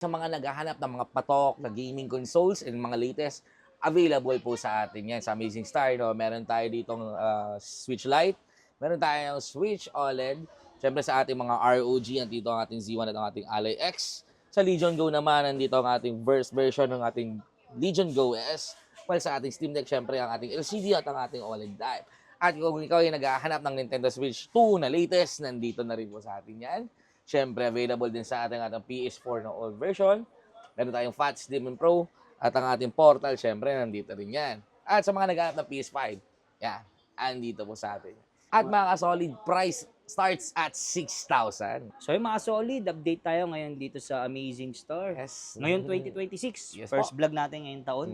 Sa mga naghahanap ng mga patok na gaming consoles and mga latest, available po sa atin yan sa Amazing Star. No? Meron tayo ditong Switch Lite, meron tayong Switch OLED, syempre sa ating mga ROG, nandito ang ating Z1 at ang ating Ally X. Sa Legion Go naman, nandito ang ating version ng ating Legion Go S. While sa ating Steam Deck, syempre ang ating LCD at ang ating OLED drive. At kung ikaw ay naghahanap ng Nintendo Switch 2 na latest, nandito na rin po sa atin yan. Siyempre, available din sa ating PS4 na old version. Meron tayong Fats Demon Pro at ang ating Portal, siyempre, nandito rin yan. At sa mga naghahanap ng PS5, yan, andito po sa atin. At mga solid price starts at 6,000. So yung mga solid, update tayo ngayon dito sa Amazing Star. Yes. Ngayon 2026, Yes first po. vlog natin ngayong taon.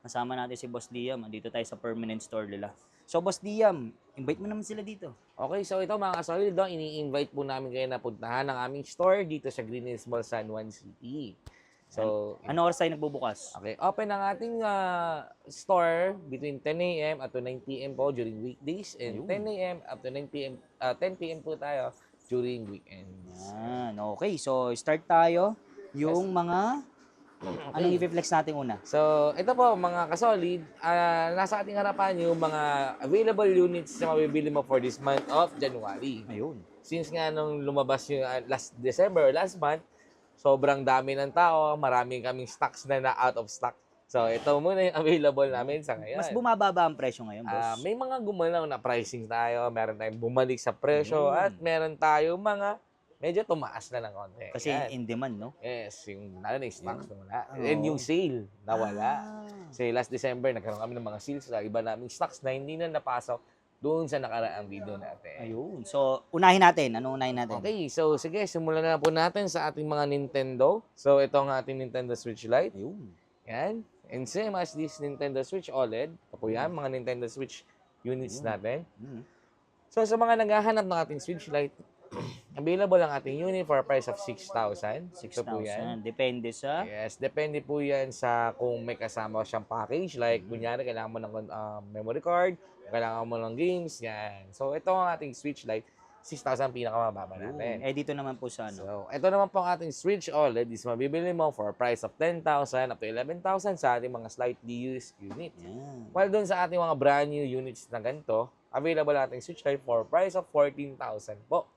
Kasama natin si Boss Liam, dito tayo sa permanent store nila. So Boss Liam, invite mo naman sila dito. Okay, so ito mga solid, no, ini-invite po namin kayo na puntahan ng aming store dito sa Green Hills Mall, San Juan City. So, Ano oras tayo nagbubukas? okay, open ang ating store between 10 a.m. up to 9 p.m. po during weekdays and 10 a.m. up to 9 p.m. 10 p.m. po tayo during weekends. Yan, okay. So start tayo. Yung mga, anong i-flex natin una? So, ito po mga kasolid, nasa ating harapan yung mga available units na mabibili mo for this month of January. Ayun. Since nga nung lumabas yung last December, last month, sobrang dami ng tao, maraming kaming stocks na out of stock. So, ito muna yung available namin sa ngayon. Mas bumababa ang presyo ngayon, boss. May mga gumalaw na pricing tayo, meron tayong bumalik sa presyo, at meron tayo mga medyo tumaas na ng konti. Kasi Yan. in demand, no? Yes, yung lalo na yung stocks nawala. Oo. And yung sale, nawala. Ah. Kasi last December, nagkaroon kami ng mga sales sa iba naming stocks na hindi na napasok doon sa nakaraang video natin. Ayun. So, unahin natin. Anong unahin natin? Okay, so sige, simulan na po natin sa ating mga Nintendo. So, ito ang ating Nintendo Switch Lite. Ayun. Yan. And same as this Nintendo Switch OLED. Ito po yan, mga Nintendo Switch units natin. Mm. So, sa mga naghahanap ng ating Switch Lite, available ang ating unit for a price of 6,000. Ito po yan. 6,000. Depende sa... Yes, depende po yan sa kung may kasama siyang package. Like, kunyari, kailangan mo ng memory card, kailangan mo ng games, yan. So, ito ang ating Switch Lite, 6,000 pinakamababa natin. Eh, dito naman po sa ano. So, ito naman po ang ating Switch OLED is mabibili mo for a price of 10,000 up to 11,000 sa ating mga slightly used unit. Yan. While doon sa ating mga brand new units na ganito, available nating Switch Lite for a price of 14,000 po.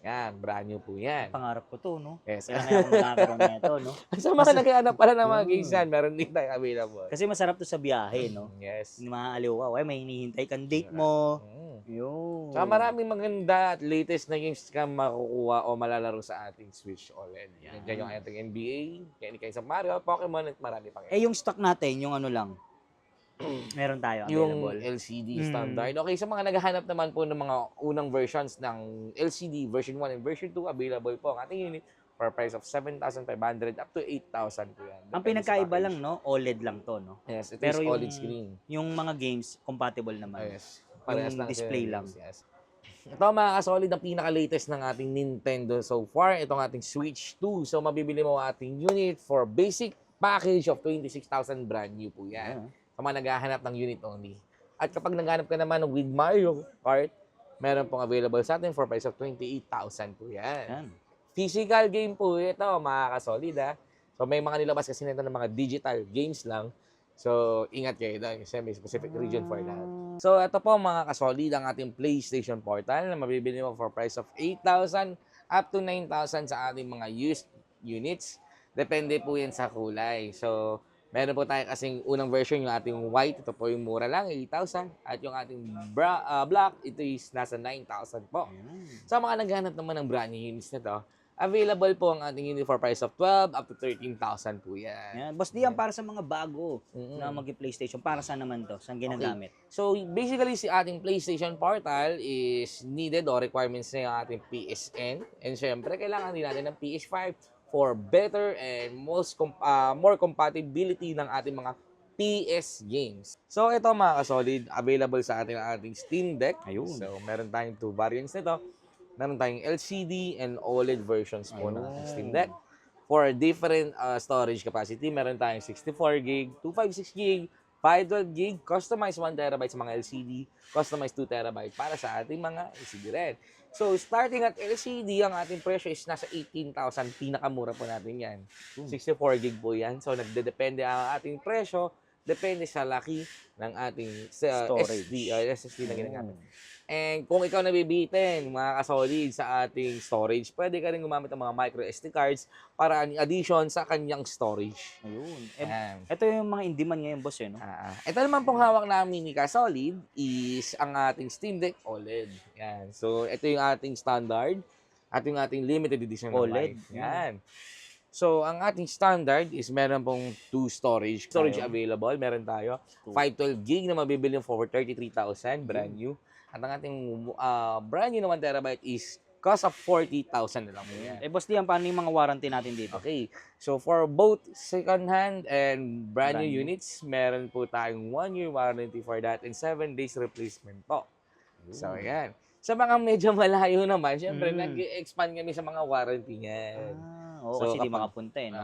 Yan, brand new po yan. Pangarap ko to, no? Yes. Kaya kaya ako magkakaroon nito, no? Sa mga naghahanap pala ng mga games yan, meron din tayo available. Kasi masarap to sa biyahe, no? Yes. Hindi maaaliw ka. Ay, may hinihintay kang date mo. Mm. Yun. Saka maraming maganda at latest na games ka makukuha o malalaro sa ating Switch OLED. Yan. Diyan yung ating NBA, kaya sa Mario, Pokemon, at marami pang Eh, yung stock natin, yung ano lang. Meron tayo yung available. LCD standard. Okay, sa mga naghahanap naman po ng mga unang versions ng LCD version 1 and version 2, available po ang ating unit for a price of 7,500 up to 8,000 po yan. Ang Depende sa pinagkaiba package. lang, no? OLED lang to, no? Yes, it Pero is yung, OLED screen. yung mga games, compatible naman. Yes. Parehas Yung lang display sila, lang. Yes. Ito mga kasolid, ang pinaka-latest ng ating Nintendo so far. Itong ating Switch 2. So, mabibili mo ang ating unit for basic package of 26,000 brand new po yan. Sa mga naghahanap ng unit only. At kapag naghahanap ka naman with Mario Kart, meron pong available sa atin for price of 28,000 po yan. Yan. Physical game po ito, mga kasolid ha. So, may mga nilabas kasi nito ng mga digital games lang. So, ingat kayo doon kasi may specific region for that. So, ito po mga kasolid ang ating PlayStation Portal na mabibili mo for price of 8,000 up to 9,000 sa ating mga used units. Depende po yan sa kulay. So, meron po tayo kasing unang version yung ating white. Ito po yung mura lang, 8,000. At yung ating black, ito is nasa 9,000 po. Sa mga naghanap naman ng brand new units nito, available po ang ating unit for price of 12 up to 13,000 po yan. Yan. Boss Dian, para sa mga bago na mag-PlayStation, para saan naman to? Saan ginagamit? So, basically, si ating PlayStation Portal is needed o requirements na yung ating PSN. And syempre, kailangan din natin ng PS5 for better and more compatibility ng ating mga PS games. So, ito mga kasolid, available sa ating Steam Deck. Ayun. So, meron tayong two variants nito. Meron tayong LCD and OLED versions po ng ating Steam Deck. For different storage capacity, meron tayong 64GB, 256GB, 512 gig, customized 1 terabyte sa mga LCD, customized 2 terabyte para sa ating mga LCD rin. So, starting at LCD, ang ating presyo is nasa 18,000. Pinakamura po natin yan. 64 gig po yan. So, nagdedepende ang ating presyo. Depende sa laki ng ating Storage. SSD na ginagamit. And kung ikaw nabibitin, mga kasolid, sa ating storage, pwede ka rin gumamit ng mga micro SD cards para addition sa kanyang storage. Ayun. Yan. Ito yung mga in-demand ngayon, boss, eh, no? Ito naman pong hawak namin ni Kasolid is ang ating Steam Deck OLED. Yan. So, ito yung ating standard at yung ating limited edition OLED. Yan. So, ang ating standard is meron pong 2 storage available. Meron tayo 512 gig na mabibili for 33,000, brand new. At ang ating brand new na 1 terabyte is cost of 40,000 na lang po yan. Boss Liam, paano yung mga warranty natin dito? Okay. So, for both second hand and brand new units, meron po tayong 1-year warranty for that and 7 days replacement po. So, yan. Sa mga medyo malayo naman, syempre, nag-expand kami sa mga warranty niyan. Kasi di makapunta, eh, no?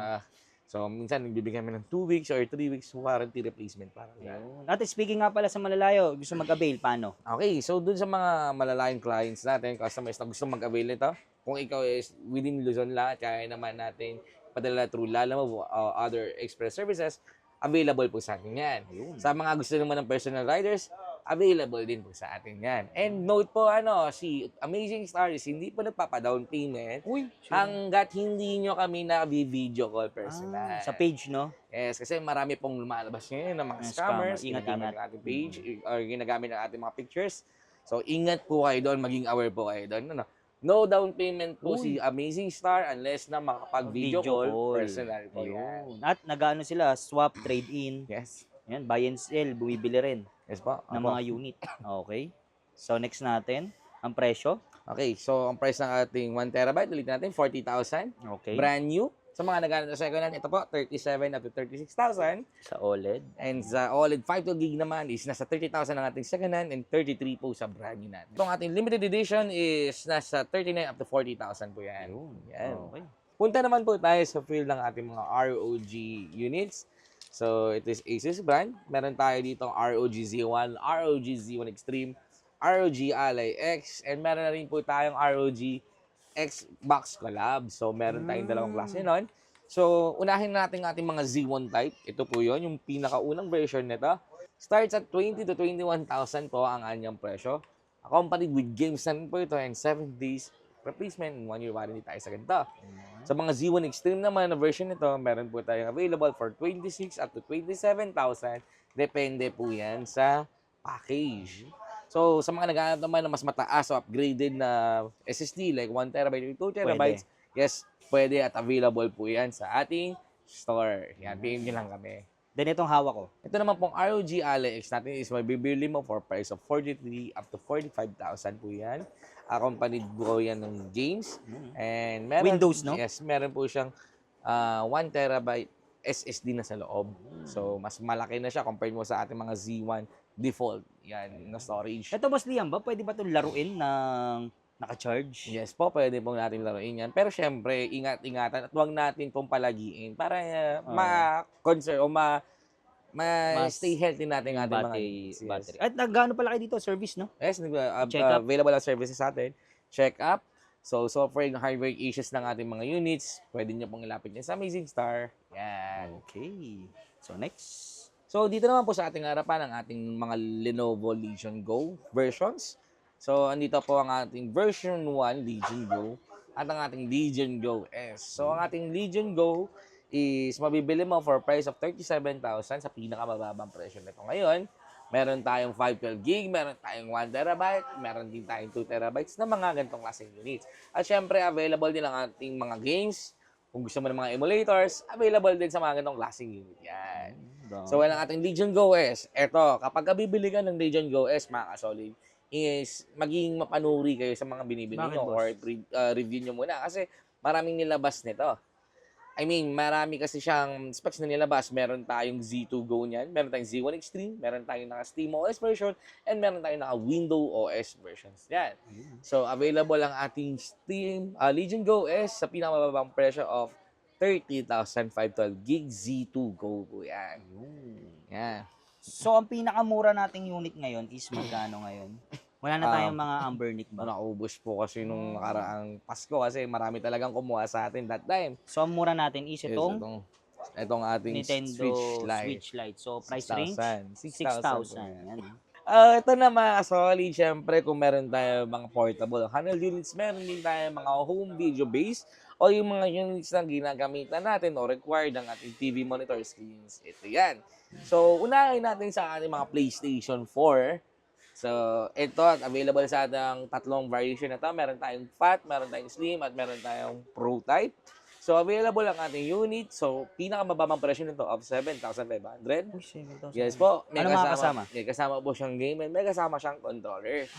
So, minsan nagbibigay kami ng 2 weeks or 3 weeks warranty replacement para sa At speaking nga pala sa malalayo, gusto mag-avail, paano? Okay, so dun sa mga malalayong clients natin, customers na gusto mag-avail nito, kung ikaw is within Luzon lang, kaya naman natin padala through Lalamove o other express services, available po sa atin yan. Sa mga gusto naman ng personal riders, available din po sa atin yan. And note po, si Amazing Star is hindi po nagpapa-down payment hanggat hindi nyo kami na-video call personal. Sa page, no? Yes, kasi marami pong lumalabas ngayon ng mga scammers, ginagamit ng ating page, or ginagamit ng ating mga pictures. So, ingat po kayo doon, maging aware po kayo doon. No down payment po si Amazing Star unless na makapag-video call personal po yan. At nag-ano sila, swap, trade-in. Yes. Yan, buy and sell, bumibili rin Yes po. ng mga unit. Okay. So, next natin, ang presyo. Okay, so ang price ng ating 1 terabyte, ulit natin, 40,000. Okay. Brand new. Sa mga naghanap sa second hand, ito po, 37 up to 36,000. Sa OLED. And sa OLED 512 gig naman is nasa 30,000 ang ating second hand and 33 po sa brand new natin. Itong ating limited edition is nasa 39 up to 40,000 po yan. Yan. Okay. Punta naman po tayo sa field ng ating mga ROG units. So, it is Asus brand. Meron tayo dito ROG Z1, ROG Z1 Extreme, ROG Ally X, and meron na rin po tayong ROG Xbox Collab. So, meron tayong dalawang klase nun. So, unahin natin ating mga Z1 type. Ito po yon, yung pinakaunang version nito. Starts at 20 to 21,000 po ang anyang presyo. Accompanied with games na rin po ito and 7 days replacement and 1 year warranty tayo sa ganito. Sa mga Z1 Extreme naman na version nito, meron po tayong available for 26 up to 27,000. Depende po yan sa package. So, sa mga naghahanap naman na mas mataas o upgraded na SSD like 1 terabyte or 2 terabytes, yes, pwede at available po yan sa ating store. Yan, PM nyo lang kami. Then itong hawak ko. Ito naman pong ROG Ally X natin is mabibili mo for price of 43 up to 45,000 po yan. Accompanied po yan ng games. And meron, Windows, no? Yes, meron po siyang 1 terabyte SSD na sa loob. So, mas malaki na siya compared mo sa ating mga Z1 default. Yan, na storage. Ito, Boss Liam, ba pwede ba itong laruin ng naka-charge? Yes po, pwede pong natin laruin yan. Pero syempre, ingat-ingatan at huwag natin pong palagiin para ma-conserve o ma-stay healthy natin ang ating mga battery. At nagano pala kayo dito, service, no? Yes, Check up. available ang services sa atin. Check up. So, software and hardware issues ng ating mga units, pwede nyo pong ilapit yan sa Amazing Star. Yan. Okay. So, next. So, dito naman po sa ating harapan ang ating mga Lenovo Legion Go versions. So, andito po ang ating version 1 Legion Go at ang ating Legion Go S. So, ang ating Legion Go is mabibili mo for price of 37,000 sa pinakamababang presyo nito ngayon. Meron tayong 512 gig, meron tayong 1 terabyte, meron din tayong 2 terabytes na mga ganitong klaseng units. At syempre, available din ang ating mga games. Kung gusto mo ng mga emulators, available din sa mga ganitong klaseng unit. Yan. So, ang ating Legion Go S, eto, kapag bibili ka ng Legion Go S, mga kasolid, is maging mapanuri kayo sa mga binibili nyo or review nyo muna kasi maraming nilabas nito. I mean, marami kasi siyang specs na nilabas. Meron tayong Z2 Go niyan, meron tayong Z1 Extreme, meron tayong naka Steam OS version, and meron tayong naka Windows OS versions. Yan. So, available ang ating Steam Legion Go S sa pinakamababang presyo of 30,512 gig Z2 Go po yan. Yan. So, ang pinakamura nating unit ngayon is magkano ngayon? Wala na tayong mga Ambernic ba? Naubos po kasi nung nakaraang Pasko kasi marami talagang kumuha sa atin that time. So, ang mura natin is Yes, itong itong ating Nintendo Switch Lite. So, price range? 6,000. 6,000. Yan. Ito na mga solid, syempre kung meron tayo mga portable handheld units, meron din tayo mga home video base o yung mga units na ginagamitan natin o required ng ating TV monitor screens. Ito yan. So, unahin natin sa ating mga PlayStation 4. So, ito at available sa ating tatlong variation na to. Meron tayong fat, meron tayong slim, at meron tayong pro type. So, available ang ating unit. So, pinakamababang presyo nito of 7,500. Uy, 7,000. Yes po. Ano mga kasama? May kasama po siyang game and may kasama siyang controller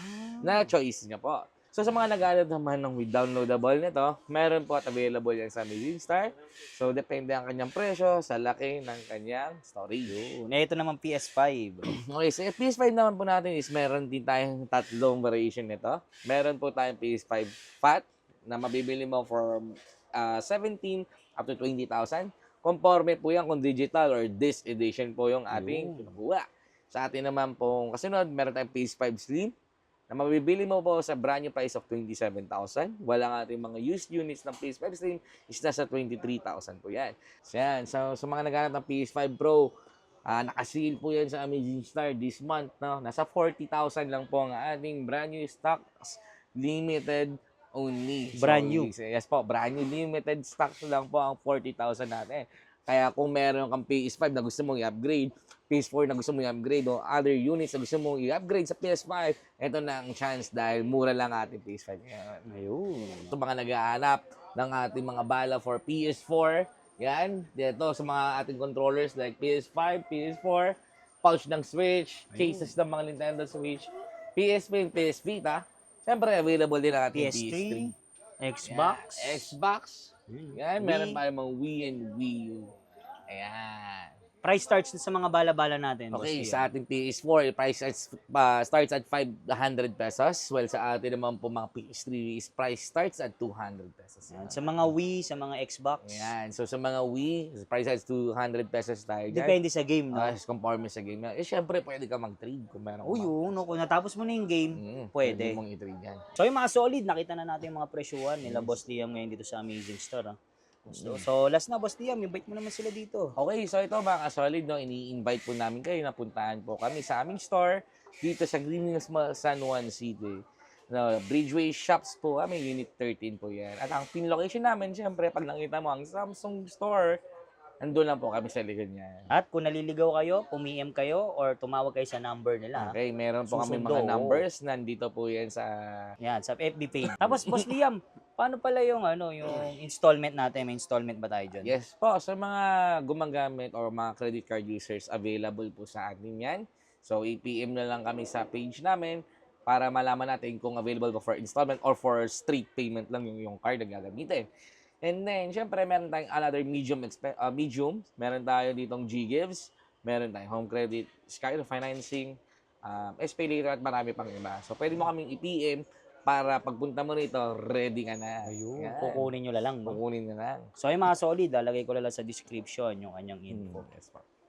na choice niya po. So, sa mga nag-aalala naman ng with downloadable nito, meron po at available yan sa Amazing Star. So, depende ang kanyang presyo sa laki ng kanyang storage. Yun. Ito naman PS5. Okay, so yung PS5 naman po natin is meron din tayong tatlong variation nito. Meron po tayong PS5 Fat na mabibili mo for 17 up to 20,000. Conforme po yan kung digital or disc edition po yung ating kinukuha. Sa atin naman pong kasunod, meron tayong PS5 Slim na mabibili mo po sa brand new price of 27,000. Wala nga ating mga used units ng PS5 Slim is nasa 23,000 po yan. So, yan. So, sa mga naghanap ng PS5 Pro, nakasil po yan sa Amazing Star this month. No? Nasa 40,000 lang po ang ating brand new stocks, limited only. Brand new. Yes po, brand new limited stocks lang po ang 40,000 natin. Kaya kung meron kang PS5 na gusto mong i-upgrade, PS4 na gusto mong i-upgrade, o other units na gusto mong i-upgrade sa PS5, ito na ang chance dahil mura lang ating PS5 ngayon. Ayun. Sa mga nag-aanap ng ating mga bala for PS4, yan, dito sa mga ating controllers like PS5, PS4, pouch ng Switch, cases ng mga Nintendo Switch, PSP, PS Vita, siyempre available din ang ating PS3, PS3. Xbox. Yan, Xbox. Yan, meron Wii. tayong mga Wii and Wii U. Ayan. Price starts sa mga bala-bala natin. Okay, Boss sa ating PS4, price starts at 500 pesos. Well, sa atin naman po mga PS3, price starts at 200 pesos. Yan. Sa mga Wii, sa mga Xbox. Yan. So, sa mga Wii, price starts 200 pesos tayo dyan. Depende sa game, no? Conforme sa game. Eh, syempre, pwede ka mag-trade kung meron ka. Uy, yun. No? Kung natapos mo na yung game, pwede. Pwede mong i-trade yan. So, yung mga solid, nakita na natin yung mga presyuhan nila Boss Liam ngayon dito sa Amazing Store. So, last na, Boss Liam, invite mo naman sila dito. Okay, so ito mga solid, no, ini-invite po namin kayo na puntahan po kami sa aming store dito sa Green Hills Mall, San Juan City. No, Bridgeway Shops po kami, Unit 13 po yan. At ang pin location namin, syempre, pag nakita mo ang Samsung Store, nandun lang po kami sa likod niya. At kung naliligaw kayo, pumiem kayo or tumawag kayo sa number nila. Okay, meron po kami Susundo, mga oo. numbers, nandito po yan sa... Yan, sa FB page. Tapos, Boss Liam, paano pala yung yung installment natin? May installment ba tayo dyan? Yes po, sa mga gumagamit or mga credit card users, available po sa atin yan. So, i-PM na lang kami sa page namin para malaman natin kung available ba for installment or for straight payment lang yung card na gagamitin. And then, syempre, meron tayong another medium. Meron tayo ditong G-Gives, meron tayong home credit, Skyro financing, SPay later at marami pang iba. So, pwede mo kaming i-PM para pagpunta mo rito, ready ka na. Ayun, Yan. kukunin nyo lang. No? Kukunin na lang. So, yung mga solid, lalagay ko lang sa description yung kanyang info. Yes po.